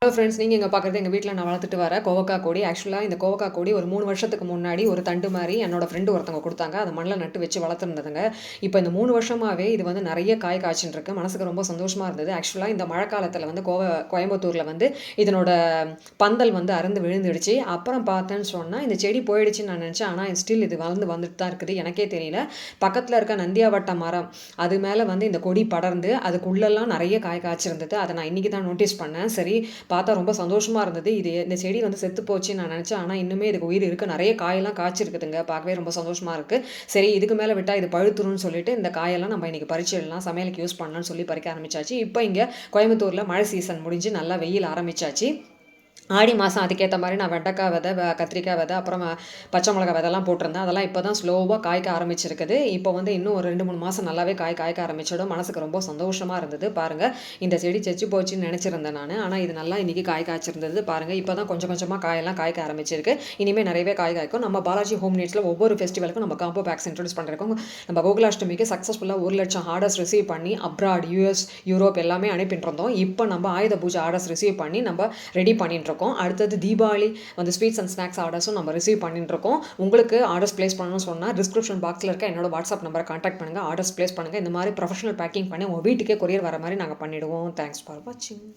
Hello friends, நீங்கள் இங்கே பார்க்குறது எங்கள் வீட்டில் நான் வளர்த்துட்டு வர கோவக்காய் கொடி. ஆக்சுவலாக இந்த கோவக்காய் கொடி ஒரு 3 வருஷத்துக்கு முன்னாடி ஒரு தண்டு மாதிரி என்னோட ஃப்ரெண்டு ஒருத்தவங்க கொடுத்தாங்க. அதை மண்ணில் நட்டு வச்சு வளர்த்துருந்ததுங்க. இப்போ இந்த 3 வருஷமாகவே இது வந்து நிறைய காய் காய்ச்சின்னு இருக்கு. மனசுக்கு ரொம்ப சந்தோஷமாக இருந்தது. ஆக்சுவலாக இந்த மழை காலத்தில் வந்து கோயம்புத்தூரில் வந்து இதனோட பந்தல் வந்து அறுந்து விழுந்துடுச்சு. அப்புறம் பார்த்தேன்னு சொன்னால் இந்த செடி போயிடுச்சுன்னு நான் நினச்சேன். ஆனால் ஸ்டில் இது வந்துட்டு தான் இருக்குது. எனக்கே தெரியல. பக்கத்தில் இருக்க நந்தியாவட்ட மரம் அது மேலே வந்து இந்த கொடி படர்ந்து அதுக்குள்ளெல்லாம் நிறைய காய் காய்ச்சிருந்தது. அதை நான் இன்றைக்கி தான் நோட்டீஸ் பண்ணேன். சரி, பார்த்தா ரொம்ப சந்தோஷமாக இருந்தது. இந்த செடி வந்து செத்து போச்சுன்னு நான் நினச்சேன். ஆனால் இன்னுமே இதுக்கு உயிர் இருக்குது. நிறைய காயெல்லாம் காய்ச்சிருக்குதுங்க. பார்க்கவே ரொம்ப சந்தோஷமாக இருக்குது. சரி, இதுக்கு மேலே விட்டால் இது பழுத்துருன்னு சொல்லிட்டு இந்த காயெல்லாம் நம்ம இன்றைக்கி பறிச்சிடலாம், சமையலுக்கு யூஸ் பண்ணலாம்னு சொல்லி பறிக்க ஆரம்பிச்சாச்சு. இப்போ இங்கே கோயம்புத்தூரில் மழை சீசன் முடிஞ்சு நல்லா வெயில் ஆரம்பிச்சாச்சு. ஆடி மாதம் அதுக்கேற்ற மாதிரி நான் வெண்டைக்காய் விதை, கத்திரிக்காய் விதை, அப்புறம் பச்சை மிளகா விதெல்லாம் போட்டிருந்தேன். அதெல்லாம் இப்போ தான் ஸ்லோவாக காய்க்க ஆரம்பிச்சிருக்குது. இப்போ வந்து இன்னும் ஒரு 2-3 மாதம் நல்லாவே காய்க்க ஆரம்பிச்சிடும். மனசுக்கு ரொம்ப சந்தோஷமாக இருந்தது. பாருங்கள், இந்த செடி செச்சு போச்சுன்னு நினச்சிருந்தேன் நான். ஆனால் இது நல்லா இன்றைக்கி காய்ச்சிருந்தது. பாருங்கள், இப்போ தான் கொஞ்சம் கொஞ்சமாக காயெல்லாம் காய்க்க ஆரம்பிச்சிருக்கு. இனிமேல் நிறையவே காய்க்கும். நம்ம பாலாஜி ஹோம் நீட்ஸில் ஒவ்வொரு ஃபெஸ்டிவலுக்கும் நம்ம காம்போ பேக்ஸ் இன்ட்ரடியூஸ் பண்ணிருக்கோம். நம்ம கோகுலாஷ்டமிக்கு சக்ஸஸ்ஃபுல்லாக 1 லட்சம் ஆர்டர்ஸ் ரிசீவ் பண்ணி அப்ராட், US, யூரோப் எல்லாமே அனுப்பிட்டு இருந்தோம். இப்போ நம்ம ஆயுத பூஜை ஆர்டர்ஸ் ரிசீவ் பண்ணி நம்ம ரெடி பண்ணிட்டு இருக்கோம். அடுத்தது தீபாவளி வந்து ஸ்வீட்ஸ் அண்ட் ஸ்நாக்ஸ் ஆர்டர்ஸும் நம்ம ரிசீவ் பண்ணிட்டு இருக்கோம். உங்களுக்கு ஆர்டர்ஸ் பிளேஸ் பண்ணணும்னு சொன்னால் டிஸ்கிரிப்ஷன் பாக்ஸில் இருக்க என்னோட வாட்ஸ்அப் நம்பரை கான்டாக்ட் பண்ணுங்கள். ஆர்டர்ஸ் பிளேஸ் பண்ணுங்கள். இந்த மாதிரி ப்ரொஃபஷனல் பேக்கிங் பண்ணி உங்கள் வீட்டுக்கே கொரியர் வர மாதிரி நாங்கள் பண்ணிவிடுவோம். தேங்க்ஸ் ஃபார் வாட்சிங்.